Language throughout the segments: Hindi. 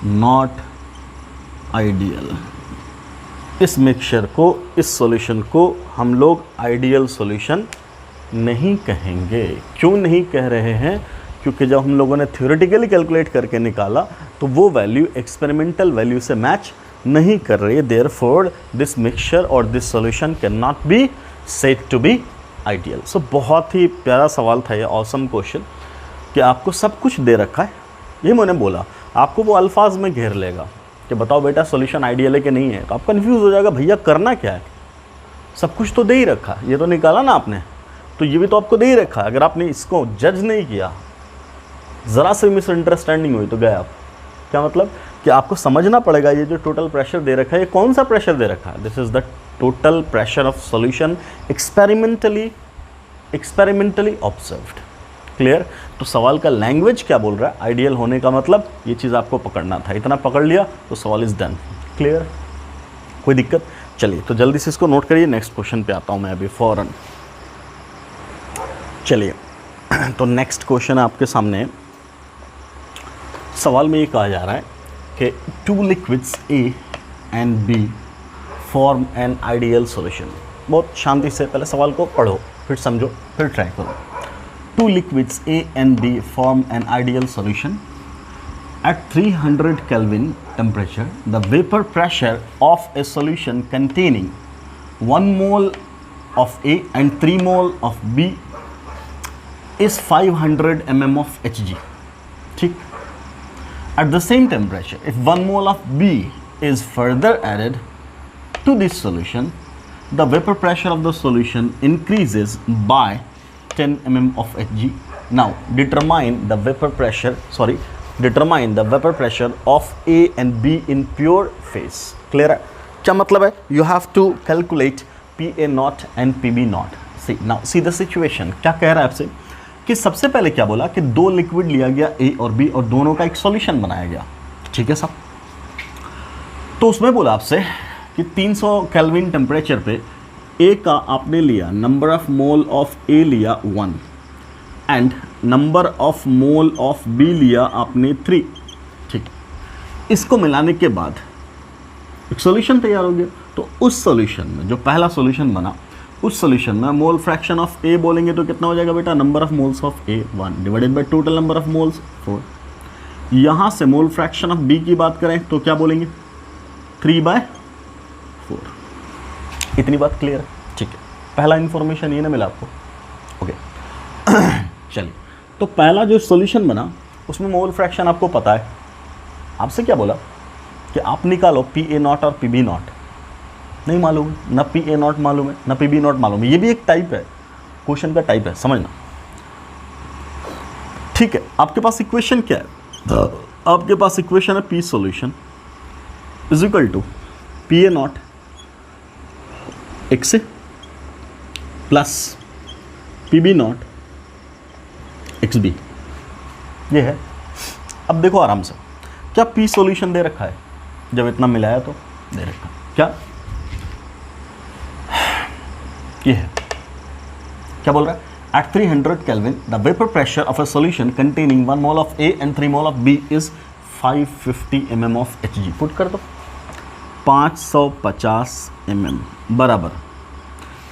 Not ideal. इस मिक्सचर को, इस सॉल्यूशन को हम लोग आइडियल सॉल्यूशन नहीं कहेंगे। क्यों नहीं कह रहे हैं? क्योंकि जब हम लोगों ने थ्योरेटिकली कैलकुलेट करके निकाला तो वो वैल्यू एक्सपेरिमेंटल वैल्यू से मैच नहीं कर रही है। देयरफॉर दिस मिक्सचर और this solution can not be said to be ideal. So बहुत ही प्यारा सवाल था ये, ऑसम क्वेश्चन, कि आपको सब कुछ दे रखा है, ये मैंने बोला, आपको वो अल्फाज में घेर लेगा कि बताओ बेटा सॉल्यूशन आइडियल है कि नहीं है, तो आप कंफ्यूज हो जाएगा, भैया करना क्या है, सब कुछ तो दे ही रखा, ये तो निकाला ना आपने, तो ये भी तो आपको दे ही रखा। अगर आपने इसको जज नहीं किया, ज़रा से मिसअंडरस्टैंडिंग हुई तो गए आप। क्या मतलब कि आपको समझना पड़ेगा ये जो टोटल प्रेशर दे रखा है, ये कौन सा प्रेशर दे रखा है? This is the total pressure of solution experimentally observed. Clear? तो सवाल का लैंग्वेज क्या बोल रहा है, आइडियल होने का मतलब, ये चीज़ आपको पकड़ना था, इतना पकड़ लिया तो सवाल इज़ डन। क्लियर? कोई दिक्कत? चलिए तो जल्दी से इसको नोट करिए, नेक्स्ट क्वेश्चन पे आता हूँ मैं अभी फ़ौरन। चलिए तो नेक्स्ट क्वेश्चन आपके सामने, सवाल में ये कहा जा रहा है कि two liquids A and B form an ideal solution. बहुत शांति से पहले सवाल को पढ़ो, फिर समझो, फिर ट्राई करो। Two liquids A and B form an ideal solution. At 300 Kelvin temperature, the vapor pressure of a solution containing 1 mole of A and 3 mole of B is 500 mm of Hg. ठीक? At the same temperature, if 1 mole of B is further added to this solution, the vapor pressure of the solution increases by 10 mm of Hg. Now determine the vapor pressure of A and B in pure phase. Clear है? क्या मतलब है? You have to calculate PA naught and PB naught. See now, see the situation. क्या कह रहा है आपसे कि सबसे पहले क्या बोला कि दो लिक्विड लिया गया A और B और दोनों का एक सॉल्यूशन बनाया गया। ठीक है साहब? तो उसमें बोला आपसे कि 300 केल्विन टेम्परेचर पे A का आपने लिया, number of mole of A लिया 1 and number of mole of B लिया आपने 3। ठीक, इसको मिलाने के बाद एक सॉल्यूशन तैयार हो गया। तो उस सॉल्यूशन में जो पहला सॉल्यूशन बना, उस सॉल्यूशन में मोल फ्रैक्शन ऑफ A बोलेंगे तो कितना हो जाएगा बेटा? Number of moles of A 1 divided by total number of moles 4। यहाँ से मोल फ्रैक्शन ऑफ B की बात करें तो क्या बोलेंगे? 3/4। इतनी बात क्लियर है? ठीक है, पहला इंफॉर्मेशन ये ना मिला आपको। ओके चलिए, तो पहला जो सॉल्यूशन बना उसमें मोल फ्रैक्शन आपको पता है। आपसे क्या बोला कि आप निकालो PA0 और PB0। नहीं मालूम, ना PA0 मालूम है ना PB0 मालूम है। ये भी एक टाइप है, क्वेश्चन का टाइप है, समझना। ठीक है, आपके पास इक्वेशन क्या है? आपके पास इक्वेशन है P solution is equal to PA0 x plus PB0 XB। ये है। अब देखो आराम से, क्या P सॉल्यूशन दे रखा है? जब इतना मिलाया तो दे रखा, क्या ये है? क्या बोल रहा है? At 300 Kelvin, the vapor pressure of a solution containing 1 mole of A and 3 mole of B is 550 mm of Hg। Put कर दो, 550 mm बराबर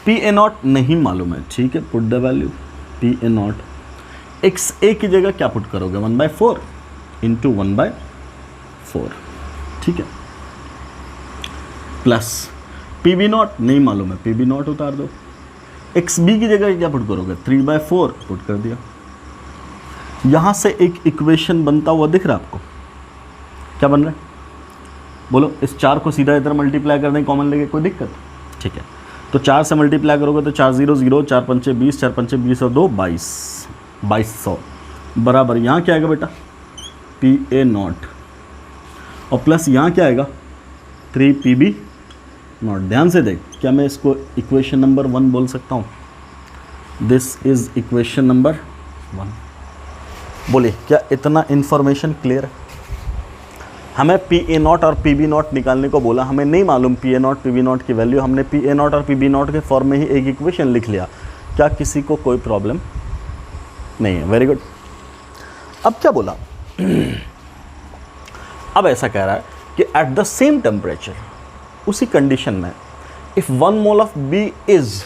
PA0 नहीं मालूम है। ठीक है, put the value PA0 XA की जगह क्या पुट करोगे? 1/4 इंटू 1/4। ठीक है, प्लस PB0 नहीं मालूम है, PB0 उतार दो। XB की जगह क्या पुट करोगे? 3/4 पुट कर दिया। यहाँ से एक इक्वेशन बनता हुआ दिख रहा है आपको? क्या बन रहा है बोलो? इस 4 को सीधा इधर मल्टीप्लाई कर दें, कॉमन लेके, कोई दिक्कत? ठीक है, तो 4 से मल्टीप्लाई करोगे तो 4 0 0, 4 5 20, 4 5 20 और 2 22, 2200 बराबर यहाँ क्या आएगा बेटा? PA0 और प्लस यहाँ क्या आएगा? 3PB0। ध्यान से देख, क्या मैं इसको इक्वेशन नंबर 1 बोल सकता हूँ? This is equation number 1। बोले क्या इतना इंफॉर्मेशन क्लियर है? हमें PA0 और PB0 निकालने को बोला, हमें नहीं मालूम PA0 PB0 की वैल्यू, हमने PA0 और PB0 के फॉर्म में ही एक इक्वेशन लिख लिया। क्या किसी को कोई प्रॉब्लम नहीं है? Very good. अब क्या बोला? अब ऐसा कह रहा है कि एट द सेम टेम्परेचर, उसी कंडीशन में, if 1 mole of B is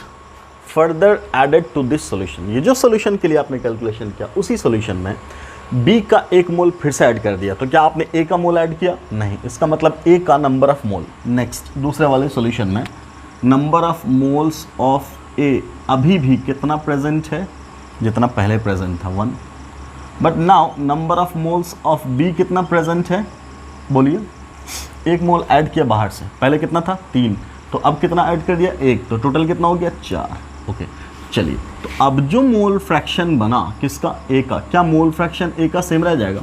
further added to this solution, ये जो सॉल्यूशन के लिए आपने कैलकुलेशन किया उसी सॉल्यूशन में बी का 1 मोल फिर से ऐड कर दिया, तो क्या आपने ए का मोल ऐड किया? नहीं। इसका मतलब ए का नंबर ऑफ मोल, नेक्स्ट दूसरे वाले सॉल्यूशन में नंबर ऑफ मोल्स ऑफ ए अभी भी कितना प्रेजेंट है? जितना पहले प्रेजेंट था 1, but now number of moles of B कितना प्रेजेंट है? बोलिए। 1 मोल ऐड किया बाहर से, पहले कितना था? 3, तो अब कितना ऐड कर दिया? 1, तो टोटल कितना हो गया? 4। ओके, चलिए, तो अब जो मोल फ्रैक्शन बना किसका? ए का, क्या मोल फ्रैक्शन ए का सेम रह जाएगा?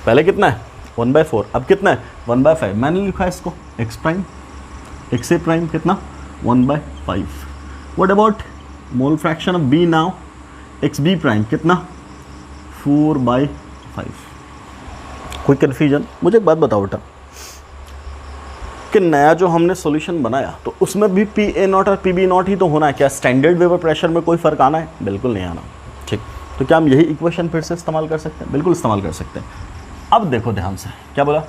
पहले कितना है? 1/4, अब कितना है? 1/5। मैंने लिखा है इसको X prime, X A prime कितना? 1/5। What about mole fraction of B now? X B prime कितना? 4/5। कोई कन्फ्यूजन? मुझे एक बात बताओ बेटा कि नया जो हमने सॉल्यूशन बनाया तो उसमें भी PA0 और PB0 ही तो होना है, क्या स्टैंडर्ड वेपर प्रेशर में कोई फ़र्क आना है? बिल्कुल नहीं आना। ठीक, तो क्या हम यही इक्वेशन फिर से इस्तेमाल कर सकते हैं? बिल्कुल इस्तेमाल कर सकते हैं। अब देखो ध्यान से, क्या बोला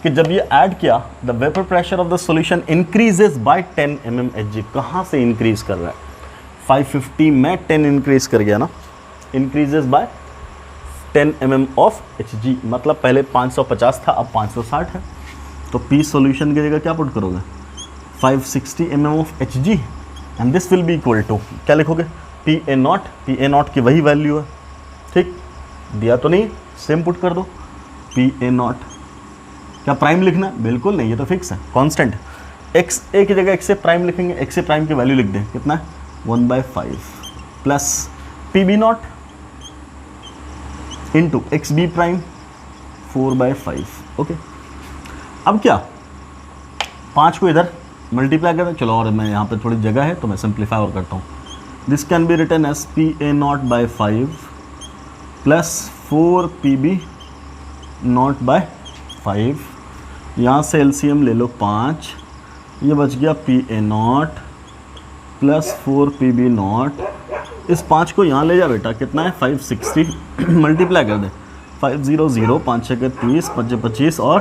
कि जब ये ऐड किया, the vapour pressure of the solution increases by 10 mmHg। कहाँ से इंक्रीज कर रहा है? 550 में 10 इंक्रीज कर गया ना, increases by 10 mm of Hg, मतलब पहले 550 था, अब 560 है। तो P सॉल्यूशन की जगह क्या पुट करोगे? 560 mm of Hg, and this will be equal to, क्या लिखोगे? PA0, PA0 की वही वैल्यू है। ठीक, दिया तो नहीं, सेम पुट कर दो। PA0 क्या प्राइम लिखना है? बिल्कुल नहीं, ये तो फिक्स है, कांस्टेंट। एक्स ए की जगह एक्स ए प्राइम लिखेंगे, एक्स ए प्राइम की वैल्यू लिख दें, कितना है? 1/5 plus PB0 into X B prime 4/5। Okay, अब क्या? 5 को इधर मल्टीप्लाई करें, चलो, और मैं यहाँ पे थोड़ी जगह है तो मैं सिंप्लीफाई और करता हूँ। This can be written as PA0/5 plus 4PB0/5। यहाँ से LCM ले लो 5, ये बच गया PA0 प्लस 4PB0। इस 5 को यहाँ ले जा बेटा, कितना है? 560 मल्टीप्लाई कर दे, 500, 5 6 30, 5 25 और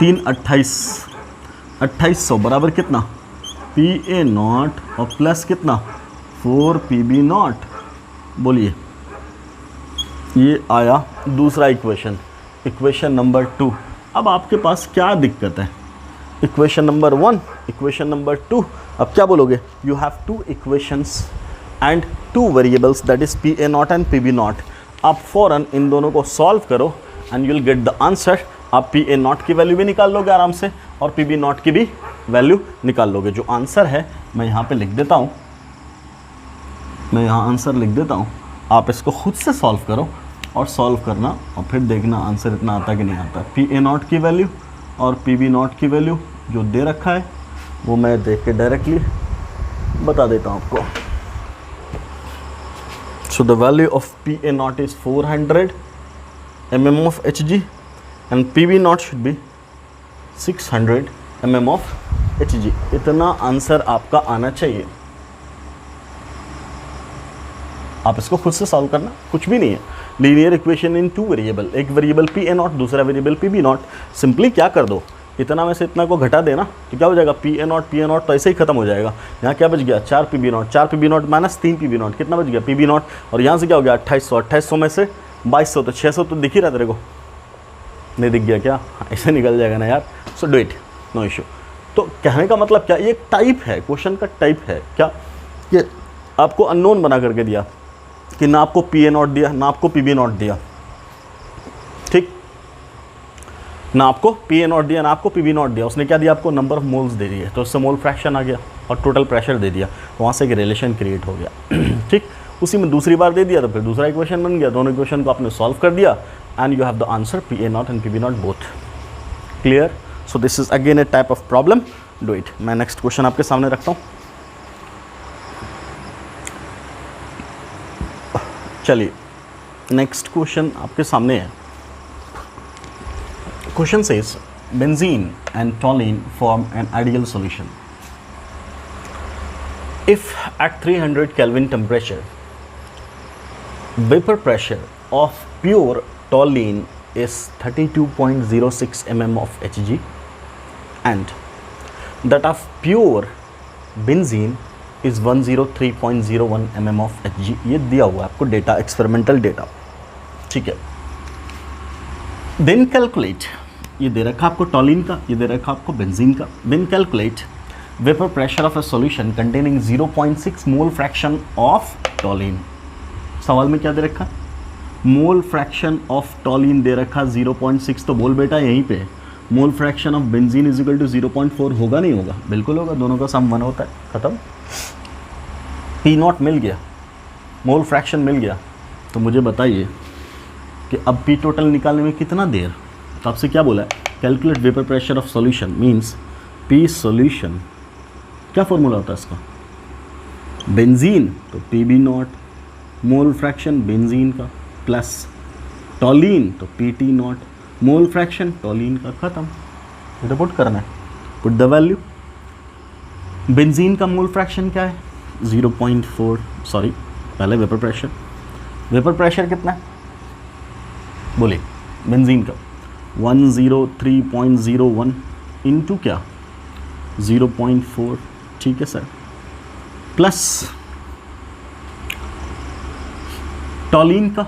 3 28, 2800 बराबर कितना? PA0 और प्लस कितना? 4PB0। बोलिए, ये आया दूसरा इक्वेशन, इक्वेशन नंबर 2। अब आपके पास क्या दिक्कत है? Equation number 1, equation number 2। अब क्या बोलोगे? You have 2 equations and 2 variables, that is PA0 and PB0। आप फ़ौरन इन दोनों को सॉल्व करो and you will get the answer. आप PA0 की वैल्यू भी निकाल लोगे आराम से और PB0 की भी वैल्यू निकाल लोगे। जो आंसर है मैं यहाँ पे लिख देता हूँ, मैं यहाँ आंसर लिख देता हूँ, आप इसको खुद से सॉल्व करो और सॉल्व करना और फिर देखना आंसर इतना आता कि नहीं आता। PA0 की वैल्यू और PB0 की वैल्यू जो दे रखा है वो मैं देख के डायरेक्टली बता देता हूँ आपको। So the value of PA0 is 400 mm of Hg and PB0 should be 600 mm of Hg। इतना आंसर आपका आना चाहिए। आप इसको खुद से सॉल्व करना, कुछ भी नहीं है। लीनियर इक्वेशन इन 2 वेरिएबल, एक वेरिएबल PA0, दूसरा वेरिएबल PB0। सिंपली क्या कर दो, इतना में से इतना को घटा देना तो क्या हो जाएगा? PA0 तो ऐसे ही खत्म हो जाएगा। यहाँ क्या बच गया? 4 PB0 माइनस 3 PB0, कितना बच गया? PB0। और यहाँ से क्या हो गया? 2800 में से 2200 तो 600 तो दिख ही रहा तेरे को, नहीं दिख गया क्या? ऐसे निकल जाएगा ना यार। So do it, no issue. तो कहने का मतलब क्या, ये एक टाइप है, क्वेश्चन का टाइप है क्या, ये आपको अननोन बना करके दिया कि ना आपको PA0 दिया ना आपको PB0 दिया, ठीक, ना आपको PA0 दिया ना आपको PB0 दिया। उसने क्या दिया आपको? नंबर ऑफ मोल्स दे दिए, तो उससे मोल फ्रैक्शन आ गया और टोटल प्रेशर दे दिया, तो वहाँ से एक रिलेशन क्रिएट हो गया। ठीक, उसी में दूसरी बार दे दिया तो फिर दूसरा इक्वेशन बन गया। दोनों इक्वेशन को आपने सॉल्व कर दिया and you have the answer PA0 and PB0 both. Clear? So this is again A type of problem, do it. मैं नेक्स्ट क्वेश्चन आपके सामने रखता हूँ। चलिए, नेक्स्ट क्वेश्चन आपके सामने है। Question says benzene and toluene form an ideal solution if at 300 Kelvin temperature vapor pressure of pure toluene is 32.06 mm of Hg and that of pure benzene is 103.01 mm of Hg। ये दिया हुआ है आपको डेटा, एक्सपेरिमेंटल डेटा, ठीक है। देन कैलकुलेट, ये दे रखा आपको टॉलिन का, ये दे रखा आपको बेंजीन का। Then calculate vapour pressure of a solution containing 0.6 mole fraction of toluene. सवाल में क्या दे रखा? मोल फ्रैक्शन ऑफ टॉलिन दे रखा 0.6, तो बोल बेटा यहीं पे mole fraction of benzene is equal to 0.4 होगा नहीं होगा? बिल्कुल होगा, दोनों का सम 1 होता है, खत्म। पी नॉट मिल गया, मोल फ्रैक्शन मिल गया, तो मुझे बताइए कि अब पी टोटल निकालने में कितना देर? तो आपसे क्या बोला है? Calculate vapour pressure of solution means P solution, क्या फॉर्मूला होता है इसका? बेंजीन तो P B naught, mole fraction benzene का प्लस टॉलिन तो P T naught, mole fraction toluene का, खत्म। रिपोर्ट करना है, पुट द वैल्यू। बेंजीन का मोल फ्रैक्शन क्या है? 0.4, सॉरी पहले वेपर प्रेशर। वेपर प्रेशर कितना है बोलिए? बेंजीन का 103.01 इंटू क्या 0.4, ठीक है सर, प्लस टॉलिन का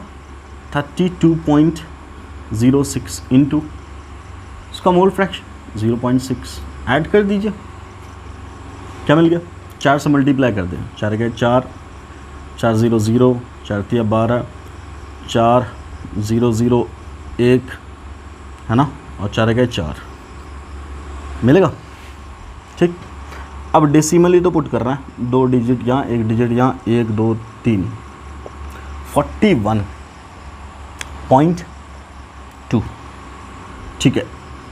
32.06 इंटू उसका मोल फ्रैक्शन 0.6, ऐड कर दीजिए, क्या मिल गया? 4 से मल्टीप्लाई कर दें, 4 गए 4, 4 0 0, 4 3 12, 4 0 0 1 है ना, और 4 गए 4, मिलेगा, ठीक। अब डेसिमली तो पुट कर रहा है, 2 डिजिट यहाँ, 1 डिजिट यहाँ, 1 2 3, 41.2, ठीक है,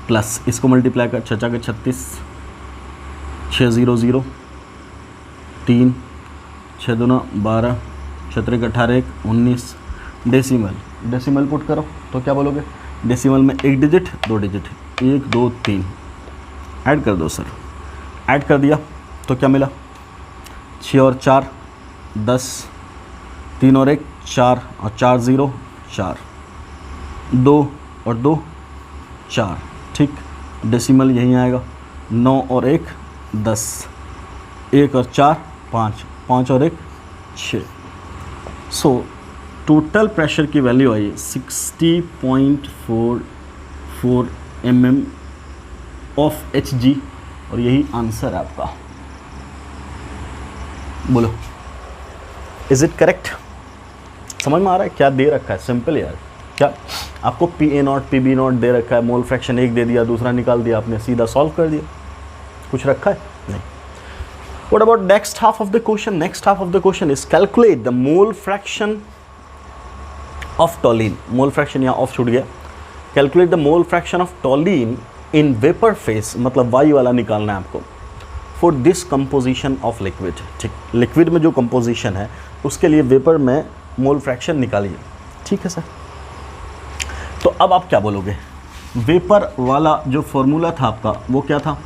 प्लस इसको मल्टीप्लाई कर, 6 के 36, 6 0 0 3, 6 2 12, 6 3 18 1 19, डेसिमल पुट करो तो क्या बोलोगे? डेसिमल में 1 डिजिट 2 डिजिट, 1 2 3, ऐड कर दो सर, ऐड कर दिया तो क्या मिला? 6 और 4 10, 3 और 1 4, और 4 0 4, 2 और 2 4, ठीक। डेसिमल यहीं आएगा, 9 और 1 10, 1 और 4 5, 5 और 1 6। सो टोटल प्रेशर की value I 60.44 mm of Hg, और यही आंसर है आपका। बोलो, इज इट करेक्ट? समझ में आ रहा है क्या दे रखा है? सिंपल यार, क्या आपको P A naught P B naught दे रखा है, मोल फ्रैक्शन 1 दे दिया, दूसरा निकाल दिया आपने, सीधा सॉल्व कर दिया, कुछ रखा है नहीं। What about next half of the question? Next half of the question is calculate the mole fraction of toluene. Mole fraction यहाँ ऑफ छूट गया। Calculate the mole fraction of toluene in vapor phase, मतलब वायु वाला निकालना है आपको। For this composition of liquid, ठीक, लिक्विड में जो composition है उसके लिए वेपर में मोल फ्रैक्शन निकालिए, ठीक है सर। तो अब आप क्या बोलोगे? वेपर वाला जो फॉर्मूला था आपका वो क्या था?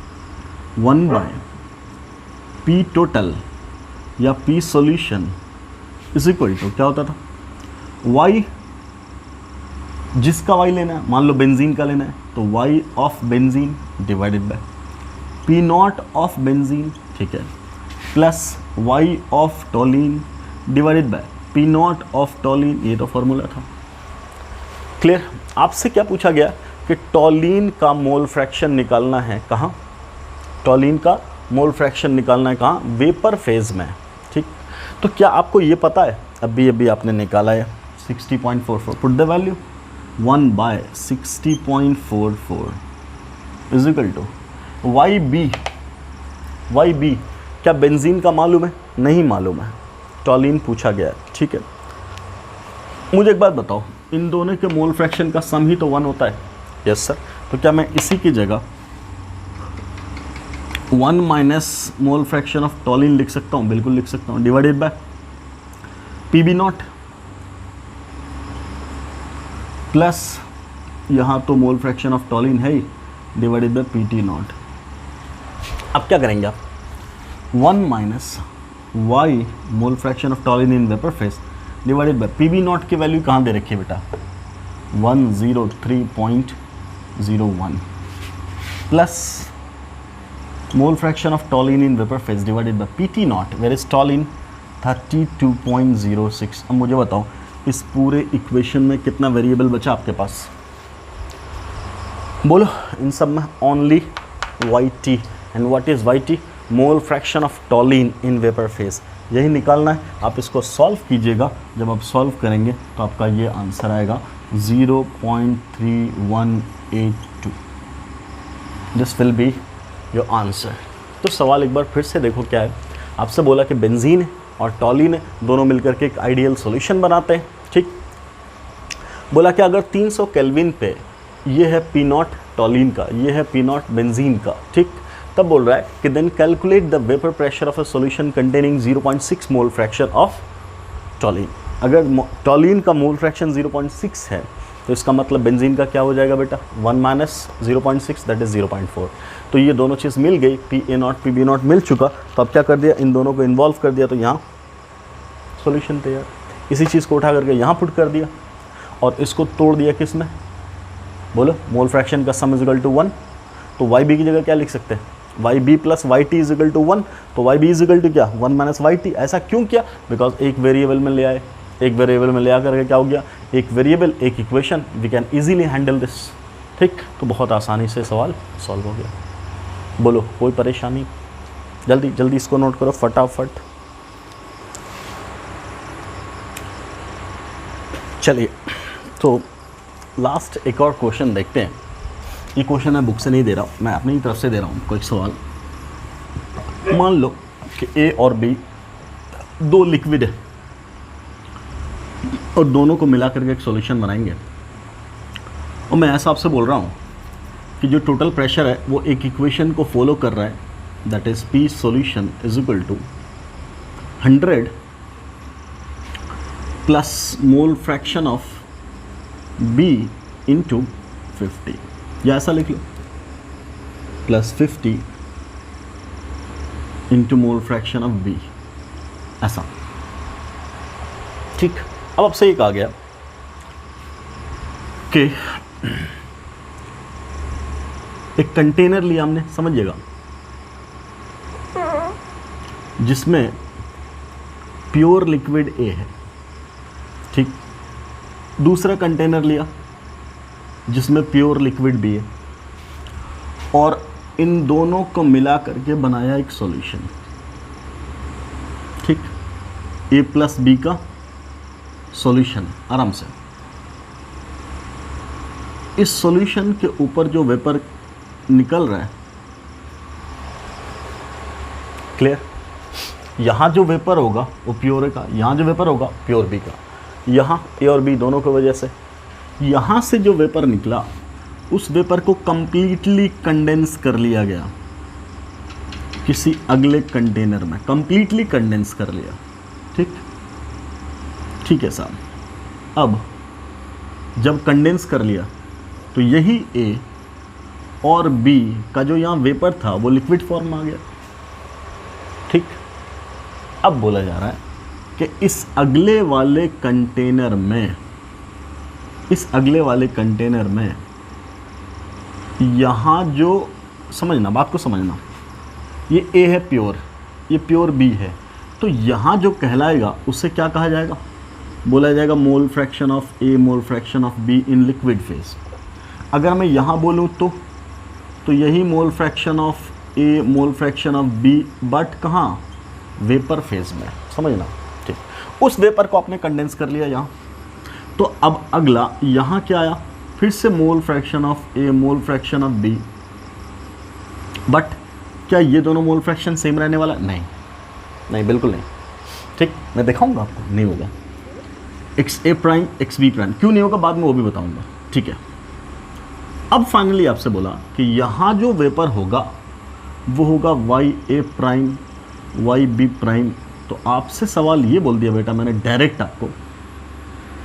1/P टोटल या P solution is equal to क्या होता था? Y, जिसका Y लेना है, मान लो बेंजीन का लेना है तो Y of benzene divided by P nought of benzene, ठीक है, plus Y of toluene divided by P nought of toluene, ये तो फॉर्मूला था। क्लियर? आपसे क्या पूछा गया कि टॉलीन का मोल फ्रैक्शन निकालना है कहाँ? टॉलीन का मोल फ्रैक्शन निकालना है कहाँ? वेपर फेज में, ठीक। तो क्या आपको ये पता है? अभी आपने निकाला है 60.44, put the value 1/60.44 is equal to YB। क्या बेंजीन का मालूम है? नहीं मालूम है, टॉलीन पूछा गया है, ठीक है। मुझे एक बात बताओ, इन दोनों के मोल फ्रैक्शन का सम ही तो 1 होता है। Yes sir. तो क्या मैं इसी की जगह 1 minus mole fraction of toluene लिख सकता हूँ? बिल्कुल लिख सकता हूँ, divided by PB nought plus यहाँ तो मोल फ्रैक्शन ऑफ टॉलीन है ही, डिवाइडेड बाय PT नॉट। अब क्या करेंगे आप? 1 minus Y mole fraction of toluene in vapour phase divided by PB nought की वैल्यू कहाँ दे रखी है बेटा? 103.01 plus mole fraction of toluene in vapor phase divided by PT naught, where is toluene 32.06. अब मुझे बताओ इस पूरे इक्वेशन में कितना वेरिएबल बचा आपके पास, बोलो इन सब में only YT, and what is YT? Mole fraction of toluene in vapour phase, यही निकालना है। आप इसको सॉल्व कीजिएगा, जब आप सॉल्व करेंगे तो आपका ये आंसर आएगा 0.3182। This will be your answer. तो सवाल एक बार फिर से देखो क्या है, आपसे बोला कि बेंजीन और टॉलीन दोनों मिलकर के एक आइडियल सॉल्यूशन बनाते हैं, ठीक। बोला कि अगर 300 केल्विन पे ये है पी नॉट टॉलीन का, ये है पी नॉट बेंजीन का, ठीक। तब बोल रहा है कि then calculate the vapour pressure of a solution containing 0.6 mole fraction of toluene. अगर टॉलीन का मोल फ्रैक्शन 0.6 है तो इसका मतलब बेंजीन का क्या हो जाएगा बेटा, 1 माइनस 0.6 दैट इज 0.4। तो ये दोनों चीज़ मिल गई, P A naught P B naught मिल चुका, तो अब क्या कर दिया, इन दोनों को इन्वॉल्व कर दिया, तो यहाँ सॉल्यूशन तैयार। इसी चीज़ को उठा करके यहाँ पुट कर दिया और इसको तोड़ दिया किस में, बोलो मोल फ्रैक्शन का सम इज इक्वल टू 1, तो वाई बी की जगह क्या लिख सकते हैं, Y B plus Y T is equal to 1, तो Y B is equal to क्या, 1 माइनस वाई टी। ऐसा क्यों किया, बिकॉज एक वेरिएबल में ले आए, एक वेरिएबल में ले आ करके क्या हो गया, एक वेरिएबल एक equation, we can easily handle this, ठीक। तो बहुत आसानी से सवाल सॉल्व हो गया। बोलो कोई परेशानी, जल्दी जल्दी इसको नोट करो फटाफट। चलिए तो लास्ट एक और क्वेश्चन देखते हैं। ये क्वेश्चन मैं बुक से नहीं दे रहा हूँ, मैं अपनी ही तरफ से दे रहा हूँ कोई सवाल। मान लो कि ए और बी दो लिक्विड है और दोनों को मिला करके एक सॉल्यूशन बनाएंगे, और मैं ऐसा आपसे बोल रहा हूँ कि जो टोटल प्रेशर है वो एक इक्वेशन को फॉलो कर रहा है, that is P solution is equal to 100 plus mole fraction of B into 50, या ऐसा लिख लो plus 50 into mole fraction of B, ऐसा, ठीक। अब आपसे एक आ गया कि एक कंटेनर लिया हमने, समझिएगा, जिसमें प्योर लिक्विड ए है, ठीक। दूसरा कंटेनर लिया जिसमें प्योर लिक्विड बी है, और इन दोनों को मिला करके बनाया एक सॉल्यूशन, ठीक। ए प्लस बी का सॉल्यूशन, आराम से। इस सॉल्यूशन के ऊपर जो वेपर निकल रहा है, क्लियर, यहां जो वेपर होगा वो प्योर ए का, यहां जो वेपर होगा प्योर बी का, यहां ए और बी दोनों की वजह से यहां से जो वेपर निकला उस वेपर को कंप्लीटली कंडेंस कर लिया गया किसी अगले कंटेनर में, कंप्लीटली कंडेंस कर लिया, ठीक, ठीक है साहब। अब जब कंडेंस कर लिया तो यही ए और बी का जो यहाँ वेपर था वो लिक्विड फॉर्म में आ गया, ठीक। अब बोला जा रहा है कि इस अगले वाले कंटेनर में, इस अगले वाले कंटेनर में यहाँ जो, समझना बात को समझना, ये ए है प्योर, ये प्योर बी है, तो यहाँ जो कहलाएगा उससे क्या कहा जाएगा, बोला जाएगा mole fraction of A mole fraction of B in liquid phase. अगर मैं यहाँ बोलूँ तो यही mole fraction of A mole fraction of B, but कहाँ, वेपर फेज में, समझना, ठीक। उस वेपर को आपने कंडेंस कर लिया यहाँ, तो अब अगला यहाँ क्या आया, फिर से mole fraction of A mole fraction of B, but क्या ये दोनों मोल फ्रैक्शन सेम रहने वाला, नहीं नहीं बिल्कुल नहीं, ठीक। मैं दिखाऊंगा आपको, नहीं होगा, x A prime x B prime, क्यों नहीं होगा बाद में वो भी बताऊंगा, ठीक है। अब फाइनली आपसे बोला कि यहाँ जो वेपर होगा वो होगा वाई ए प्राइम वाई बी प्राइम, तो आपसे सवाल ये बोल दिया बेटा मैंने डायरेक्ट आपको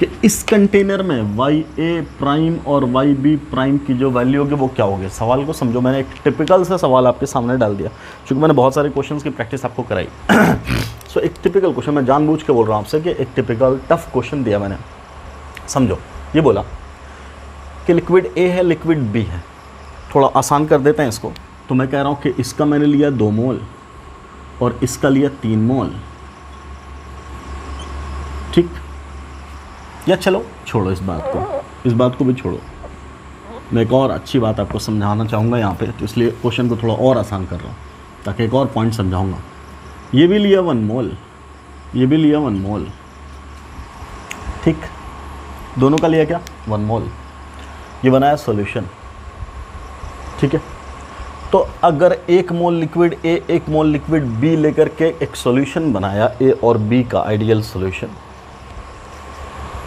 कि इस कंटेनर में वाई ए प्राइम और वाई बी प्राइम की जो वैल्यू होगी वो क्या होगी। सवाल को समझो, मैंने एक टिपिकल सा सवाल आपके सामने डाल दिया, क्योंकि मैंने बहुत सारे क्वेश्चंस की प्रैक्टिस आपको कराई। सो एक टिपिकल क्वेश्चन, मैं जानबूझ के बोल रहा हूँ आपसे कि एक टिपिकल टफ क्वेश्चन दिया मैंने, समझो। ये बोला कि लिक्विड ए है, लिक्विड बी है। थोड़ा आसान कर देते हैं इसको। तो मैं कह रहा हूँ कि इसका मैंने लिया 2 मोल और इसका लिया 3 मोल, ठीक। या चलो छोड़ो इस बात को भी छोड़ो। मैं एक और अच्छी बात आपको समझाना चाहूँगा यहाँ पे, तो इसलिए क्वेश्चन को थोड़ा और आसान कर रहा हूँ ताकि एक और पॉइंट समझाऊँगा। ये भी लिया 1 मोल, ये भी लिया 1 मोल, ठीक। दोनों का लिया क्या 1 मोल। ये बनाया सॉल्यूशन, ठीक है। तो अगर 1 mole liquid A 1 mole liquid B लेकर के एक सॉल्यूशन बनाया ए और बी का आइडियल सॉल्यूशन,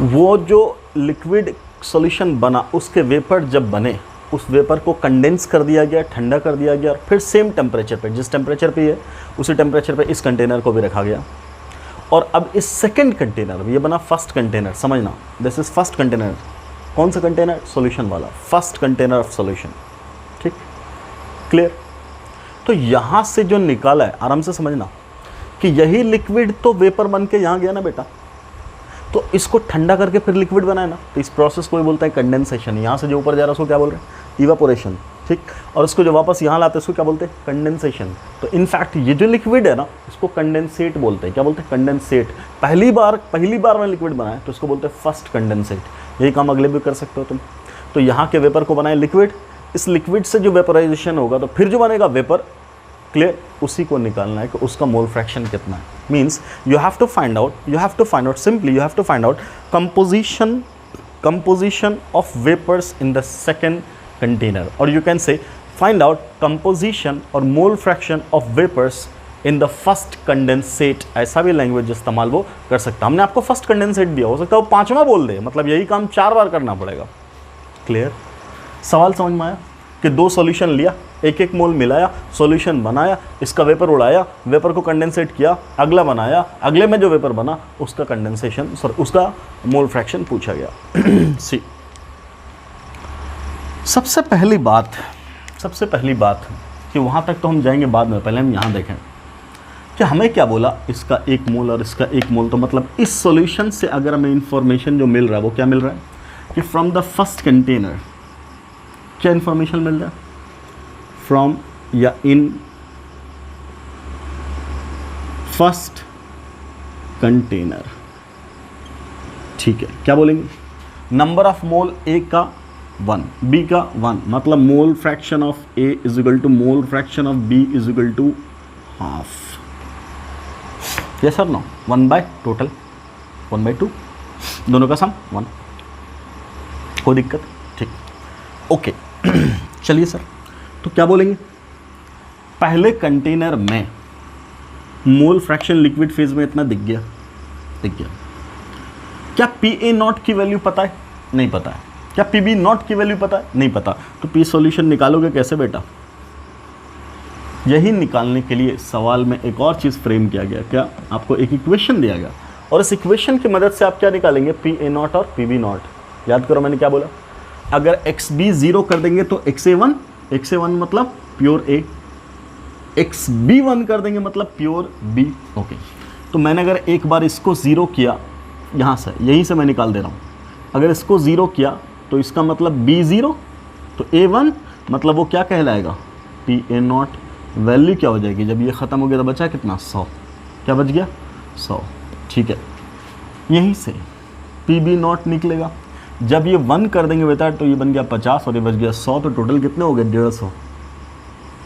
वो जो लिक्विड सॉल्यूशन बना उसके वेपर जब बने, उस वेपर को कंडेंस कर दिया गया, ठंडा कर दिया गया, और फिर सेम टेम्परेचर पे, जिस टेम्परेचर पे है उसी टेम्परेचर पे इस कंटेनर को भी रखा गया। और अब इस सेकंड कंटेनर, ये बना फर्स्ट कंटेनर, समझना, दिस इज फर्स्ट कंटेनर। कौन सा कंटेनर? सॉल्यूशन वाला, फर्स्ट कंटेनर ऑफ सॉल्यूशन, ठीक, क्लियर। तो यहाँ से जो निकाला है, आराम से समझना कि यही लिक्विड तो वेपर बन के यहाँ गया ना बेटा, तो इसको ठंडा करके फिर लिक्विड बनाए ना, तो इस प्रोसेस को बोलते हैं कंडेंसेशन। यहाँ से जो ऊपर जा रहा है उसको क्या बोल रहे हैं? इवापोरेशन, ठीक। और इसको जो वापस यहाँ लाते हैं उसको क्या बोलते हैं? कंडेंसेशन। तो इनफैक्ट ये जो लिक्विड है ना, इसको कंडेंसेट बोलते हैं। क्या बोलते हैं? कंडेंसेट। पहली बार में लिक्विड बनाए तो इसको बोलते हैं फर्स्ट कंडेंसेट। यही काम अगले भी कर सकते हो तुम। तो यहाँ के वेपर को बनाए लिक्विड, इस लिक्विड से जो वेपराइजेशन होगा तो फिर जो बनेगा वेपर, क्लियर, उसी को निकालना है कि उसका मोल फ्रैक्शन कितना है। Means you have to find out simply you have to find out composition of vapors in the second container, or you can say find out composition or mole fraction of vapors in the first condensate। ऐसा भी लैंग्वेज इस्तेमाल वो कर सकता है। हमने आपको फर्स्ट कंडेंसेट दिया, हो सकता है वो 5वां बोल दे, मतलब यही काम 4 बार करना पड़ेगा। क्लियर? सवाल समझ में आया कि 2 सॉल्यूशन लिया, 1 मोल मिलाया, सॉल्यूशन बनाया, इसका वेपर उड़ाया, वेपर को कंडेंसेट किया, अगला बनाया, अगले में जो वेपर बना उसका कंडेंसेशन, उसका मोल फ्रैक्शन पूछा गया। सी, सबसे पहली बात कि वहाँ तक तो हम जाएंगे बाद में, पहले हम यहाँ देखें कि हमें क्या बोला, इसका 1 मोल और इसका 1 मोल। तो मतलब इस सॉल्यूशन से अगर हमें इंफॉर्मेशन जो मिल रहा है वो क्या मिल रहा है कि फ्रॉम द फर्स्ट कंटेनर क्या इंफॉर्मेशन मिल रहा है? फ्रॉम या इन फर्स्ट कंटेनर, ठीक है। क्या बोलेंगे? नंबर ऑफ मोल ए का 1, बी का 1, मतलब mole fraction of A is equal to mole fraction of B is equal to half. Yes और नो? 1 बाय टोटल 1/2, दोनों का सम 1। कोई दिक्कत? ठीक, ओके। चलिए सर, तो क्या बोलेंगे? पहले कंटेनर में मोल फ्रैक्शन लिक्विड फेज में इतना दिख गया। क्या PA0 की वैल्यू पता है? नहीं पता है। क्या PB0 की वैल्यू पता है? नहीं पता। तो P सॉल्यूशन निकालोगे कैसे बेटा? यही निकालने के लिए सवाल में एक और चीज़ फ्रेम किया गया। क्या? आपको एक इक्वेशन दिया गया और इस इक्वेशन की मदद से आप क्या निकालेंगे? PA0 और PB0। याद करो मैंने क्या बोला? अगर XB 0 कर देंगे तो XA1 मतलब प्योर A, XB 1 कर देंगे मतलब प्योर B। ओके, तो मैंने अगर एक बार इसको 0 किया, यहाँ से यहीं से मैं निकाल दे रहा हूँ, अगर इसको 0 किया तो इसका मतलब B0, तो A1 मतलब वो क्या कहलाएगा? PA0। वैल्यू क्या हो जाएगी जब ये ख़त्म हो गया? तो बचा कितना? 100। क्या बच गया? 100। ठीक है, यहीं से PB0 निकलेगा। जब ये 1 कर देंगे बेटा तो ये बन गया 50 और ये बच गया 100, तो टोटल कितने हो गए? 150,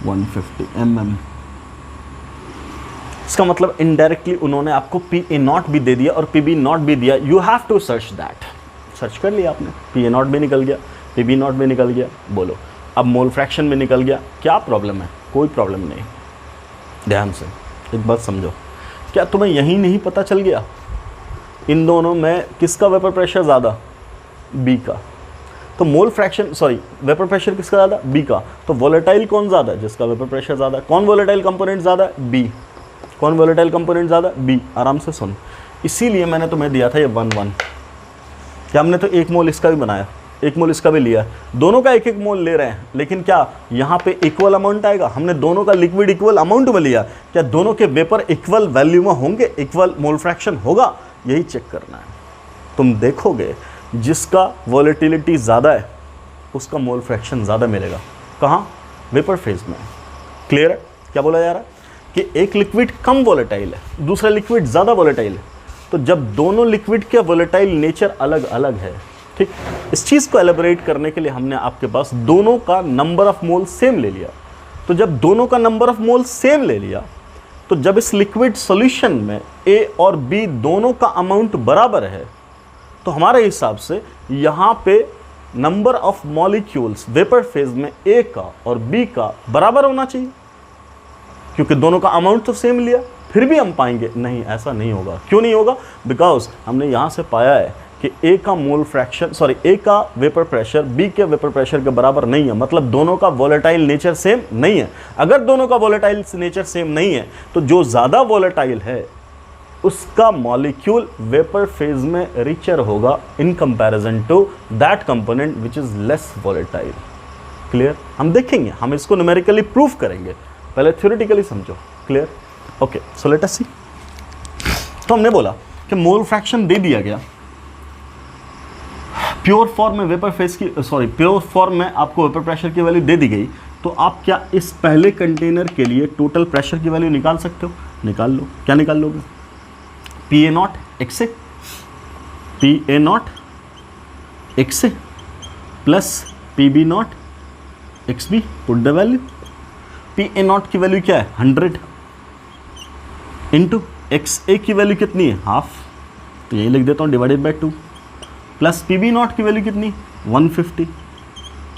150 mm। इसका मतलब इनडायरेक्टली उन्होंने आपको PA0 भी दे दिया और PB0 भी दिया। You have to search that. Search कर लिया आपने, PA0 भी निकल गया, PB0 भी निकल गया। बोलो, अब मोल फ्रैक्शन भी निकल गया। क्या प्रॉब्लम है? कोई प्रॉब्लम नहीं। ध्यान से एक बात समझो, क्या तुम्हें यही नहीं पता चल गया इन दोनों में किसका वेपर प्रेशर ज़्यादा? बी का। तो mole fraction, sorry, vapour pressure किसका ज़्यादा? बी का। तो वोलेटाइल कौन ज़्यादा है? जिसका वेपर प्रेशर ज़्यादा। कौन वोलेटाइल कंपोनेंट ज़्यादा है? बी। कौन वोलेटाइल कंपोनेंट ज़्यादा? बी। आराम से सुन, इसीलिए मैंने तुम्हें दिया था ये 1-1। क्या हमने तो 1 मोल इसका भी बनाया, 1 मोल इसका भी लिया, दोनों का 1-1 मोल ले रहे हैं, लेकिन क्या यहाँ पे इक्वल अमाउंट आएगा? हमने दोनों का लिक्विड इक्वल अमाउंट में लिया, क्या दोनों के वेपर इक्वल वैल्यू में होंगे? इक्वल मोल फ्रैक्शन होगा? यही चेक करना है। तुम देखोगे जिसका वॉलेटिलिटी ज़्यादा है उसका मोल फ्रैक्शन ज़्यादा मिलेगा। कहाँ? वेपर फेज में। क्लियर है? क्या बोला जा रहा है कि एक लिक्विड कम वोलेटाइल है, दूसरा लिक्विड ज़्यादा वोलेटाइल है, तो जब दोनों लिक्विड के वोलेटाइल नेचर अलग अलग है, ठीक, इस चीज़ को एलेबोरेट करने के लिए हमने आपके पास दोनों का नंबर ऑफ मोल सेम ले लिया। तो जब दोनों का नंबर ऑफ मोल सेम ले लिया, तो जब इस लिक्विड सॉल्यूशन में A और B दोनों का अमाउंट बराबर है, तो हमारे हिसाब से यहाँ पे number of molecules vapour phase में A का और B का बराबर होना चाहिए, क्योंकि दोनों का अमाउंट तो सेम लिया। फिर भी हम पाएंगे नहीं, ऐसा नहीं होगा। क्यों नहीं होगा? बिकॉज हमने यहाँ से पाया है कि A का मोल फ्रैक्शन A का वेपर प्रेशर B के वेपर प्रेशर के बराबर नहीं है, मतलब दोनों का वोलेटाइल नेचर सेम नहीं है। अगर दोनों का वोलेटाइल नेचर सेम नहीं है, तो जो ज़्यादा वोलेटाइल है उसका मॉलिक्यूल वेपर फेज में रिचर होगा in comparison to that component which is less volatile. Clear? हम देखेंगे, हम इसको न्यूमेरिकली प्रूफ करेंगे, पहले थ्योरेटिकली समझो। Clear? Okay, so let us see. तो हमने बोला कि मोल फ्रैक्शन दे दिया गया, प्योर फॉर्म में वेपर फेज की प्योर फॉर्म में आपको वेपर प्रेशर की वैल्यू दे दी गई, तो आप क्या इस पहले कंटेनर के लिए टोटल प्रेशर की वैल्यू निकाल सकते हो? निकाल लो। क्या निकाल लोगे? PA0 XA, PA0 XA plus PB0 XB, put the value. PA0 की वैल्यू क्या है? 100 इंटू XA की वैल्यू कितनी है? हाफ, तो यही लिख देता हूँ, डिवाइडेड बाई 2, प्लस PB0 की वैल्यू कितनी? 150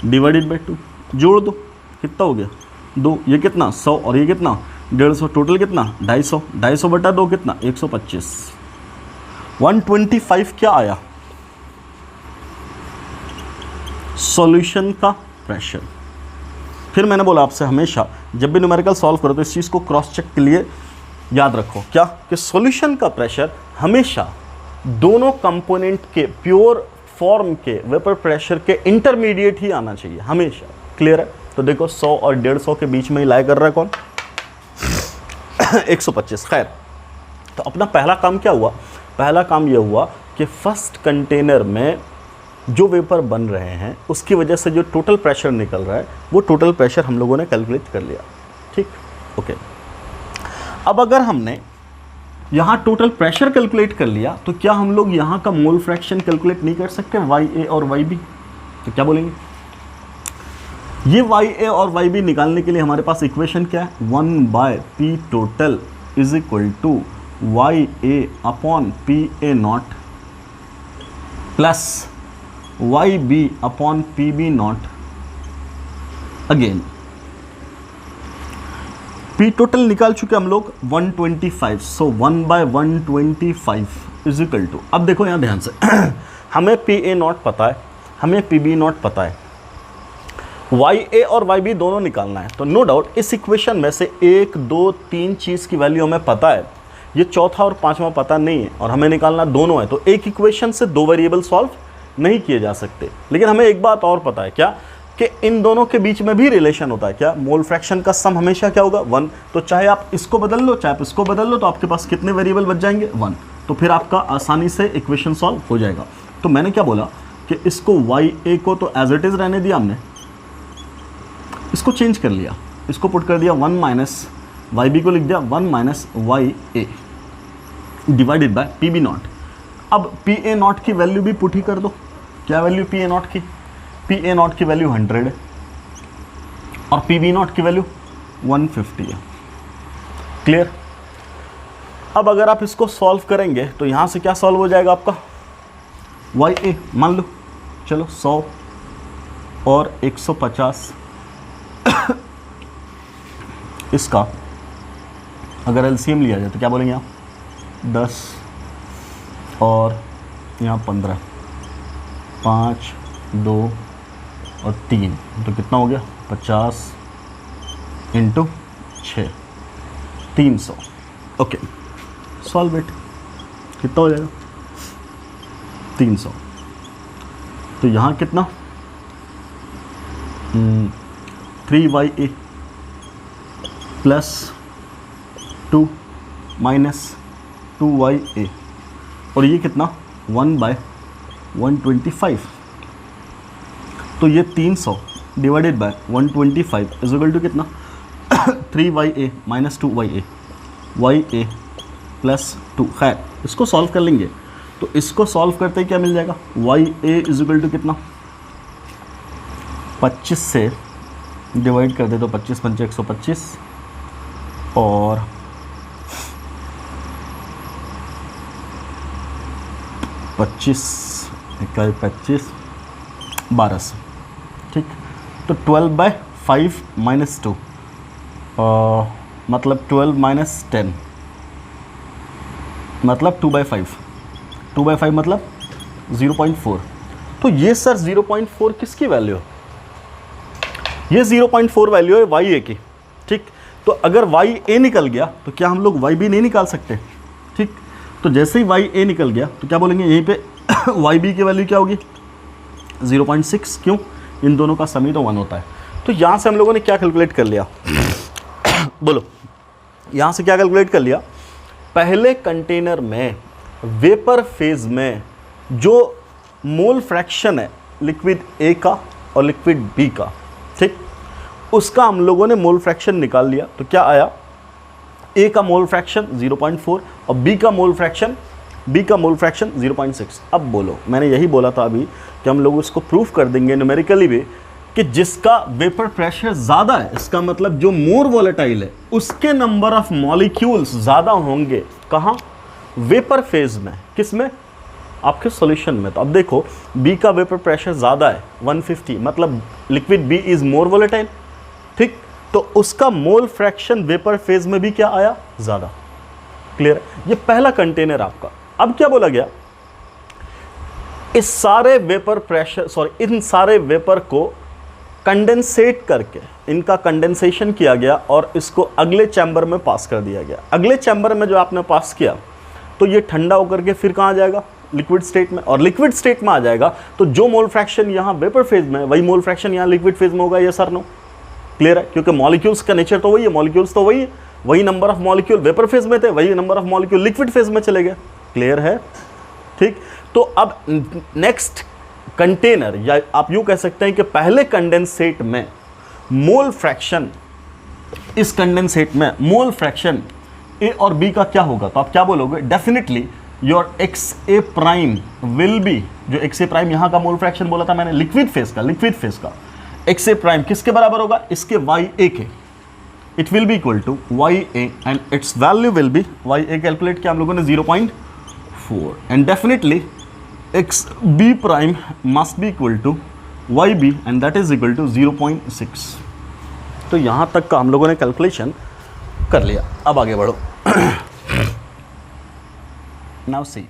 डिवाइडेड बाई 2, जोड़ दो, कितना हो गया? 2, ये कितना? 100, और ये कितना? 150, टोटल कितना? 250, 250 बटा 2 कितना? 125। 125 क्या आया? सॉल्यूशन का प्रेशर। फिर मैंने बोला आपसे हमेशा जब भी न्यूमेरिकल सॉल्व करो तो इस चीज़ को क्रॉस चेक के लिए याद रखो, क्या कि सॉल्यूशन का प्रेशर हमेशा दोनों कंपोनेंट के प्योर फॉर्म के वेपर प्रेशर के इंटरमीडिएट ही आना चाहिए हमेशा। क्लियर है? तो देखो 100 और 150 के बीच में ही लाई कर रहा है कौन? 125। खैर, तो अपना पहला काम क्या हुआ? पहला काम यह हुआ कि फर्स्ट कंटेनर में जो वेपर बन रहे हैं उसकी वजह से जो टोटल प्रेशर निकल रहा है वो टोटल प्रेशर हम लोगों ने कैलकुलेट कर लिया। ठीक, ओके। अब अगर हमने यहाँ टोटल प्रेशर कैलकुलेट कर लिया तो क्या हम लोग यहाँ का मोल फ्रैक्शन कैलकुलेट नहीं कर सकते, YA और YB? तो क्या बोलेंगे? ये YA और YB निकालने के लिए हमारे पास इक्वेशन क्या है? 1/P total is equal to YA upon PA0 plus YB upon PB0 again. P total निकाल चुके हम लोग 125, सो 1/125 इज इक्वल टू, अब देखो यहाँ ध्यान से हमें PA0 पता है, हमें PB0 पता है, YA और YB दोनों निकालना है। तो नो डाउट इस इक्वेशन में से 1, 2, 3 चीज़ की वैल्यू हमें पता है, ये चौथा और पांचवा पता नहीं है और हमें निकालना दोनों है। तो एक इक्वेशन से दो वेरिएबल सॉल्व नहीं किए जा सकते। लेकिन हमें एक बात और पता है, क्या कि इन दोनों के बीच में भी रिलेशन होता है। क्या? मोल फ्रैक्शन का सम हमेशा क्या होगा? 1। तो चाहे आप इसको बदल लो चाहे आप इसको बदल लो, तो आपके पास कितने वेरिएबल बच जाएंगे? 1। तो फिर आपका आसानी से इक्वेशन सॉल्व हो जाएगा। तो मैंने क्या बोला कि इसको YA को तो एज इट इज़ रहने दिया हमने, इसको चेंज कर लिया, इसको पुट कर दिया 1 माइनस YB को लिख दिया 1 minus YA divided by PB0। अब PA0 की वैल्यू भी पुट ही कर दो। क्या वैल्यू PA0 की? PA0 की वैल्यू 100 है और PB0 की वैल्यू 150 है। क्लियर? अब अगर आप इसको सॉल्व करेंगे तो यहाँ से क्या सॉल्व हो जाएगा आपका? YA मान लो, चलो 100 और 150 इसका अगर LCM लिया जाए तो क्या बोलेंगे आप? 10 और यहाँ 15, 5, 2 और 3, तो कितना हो गया? 50 इंटू 6, 300। Okay, solve it. कितना हो जाएगा? 300। तो यहाँ कितना? 3YA प्लस 2 माइनस 2YA, और ये कितना? 1/125। तो तो ये 300 divided by 125 is equal to कितना 3ya minus 2ya ya plus 2। खैर इसको सॉल्व कर लेंगे, तो इसको सॉल्व करते ही क्या मिल जाएगा, ya इज इक्वल टू कितना 25 से डिवाइड कर दे तो 25 पंचे 125 और 25 इकाई 25 1200, ठीक। तो 12/5 माइनस 2 मतलब 12 माइनस 10 मतलब 2/5, 2/5 मतलब 0.4। तो ये सर 0.4 किसकी वैल्यू है, ये 0.4 वैल्यू है वाई ए की, ठीक। तो अगर वाई ए निकल गया तो क्या हम लोग वाई बी नहीं निकाल सकते, ठीक। तो जैसे ही वाई ए निकल गया तो क्या बोलेंगे यहीं पे वाई बी की वैल्यू क्या होगी 0.6, क्यों, इन दोनों का सम ही तो 1 होता है। तो यहाँ से हम लोगों ने क्या कैलकुलेट कर लिया बोलो, यहाँ से क्या कैलकुलेट कर लिया, पहले कंटेनर में वेपर फेज में जो मोल फ्रैक्शन है लिक्विड ए का और लिक्विड बी का, ठीक, उसका हम लोगों ने मोल फ्रैक्शन निकाल लिया। तो क्या आया, ए का मोल फ्रैक्शन 0.4 और बी का मोल फ्रैक्शन 0.6। अब बोलो, मैंने यही बोला था अभी कि हम लोग इसको प्रूफ कर देंगे न्यूमेरिकली भी कि जिसका वेपर प्रेशर ज़्यादा है, इसका मतलब जो मोर वोलेटाइल है उसके नंबर ऑफ मॉलिक्यूल्स ज़्यादा होंगे। कहाँ, वेपर फेज में, किस में, आपके सॉल्यूशन में। तो अब देखो बी का वेपर प्रेशर ज़्यादा है 150, मतलब liquid B is more volatile, ठीक। तो उसका मोल फ्रैक्शन वेपर फेज में भी क्या आया, ज़्यादा। क्लियर है, ये पहला कंटेनर आपका। अब क्या बोला गया, इस सारे वेपर प्रेशर इन सारे वेपर को कंडेंसेट करके इनका कंडेंसेशन किया गया और इसको अगले चैम्बर में पास कर दिया गया। अगले चैम्बर में जो आपने पास किया तो ये ठंडा होकर के फिर कहाँ आ जाएगा, लिक्विड स्टेट में, और लिक्विड स्टेट में आ जाएगा तो जो मोल फ्रैक्शन यहाँ वेपर फेज में है वही मोल फ्रैक्शन यहाँ लिक्विड फेज में होगा। ये सर नो क्लियर है, क्योंकि मॉलिक्यूल्स का नेचर तो वही है, मॉलिक्यूल्स तो वही है, वही number of molecule vapour phase में थे, वही number of molecule liquid phase में चले गए। क्लियर है, ठीक। तो अब नेक्स्ट कंटेनर, या आप यूं कह सकते हैं कि पहले कंडेंसेट में मोल फ्रैक्शन, इस कंडेंसेट में मोल फ्रैक्शन ए और बी का क्या होगा, तो आप क्या बोलोगे, definitely your X A prime will be, जो एक्स ए प्राइम यहाँ का मोल फ्रैक्शन बोला था मैंने लिक्विड फेज का एक्स ए प्राइम किसके बराबर होगा, इसके वाई ए के, it will be equal to Y A and its value will be, Y A calculate किया हम लोगों ने 0.4 and definitely X B prime must be equal to Y B and that is equal to 0.6। तो यहाँ तक का हम लोगों ने कैलकुलेशन कर लिया। अब आगे बढ़ो। Now see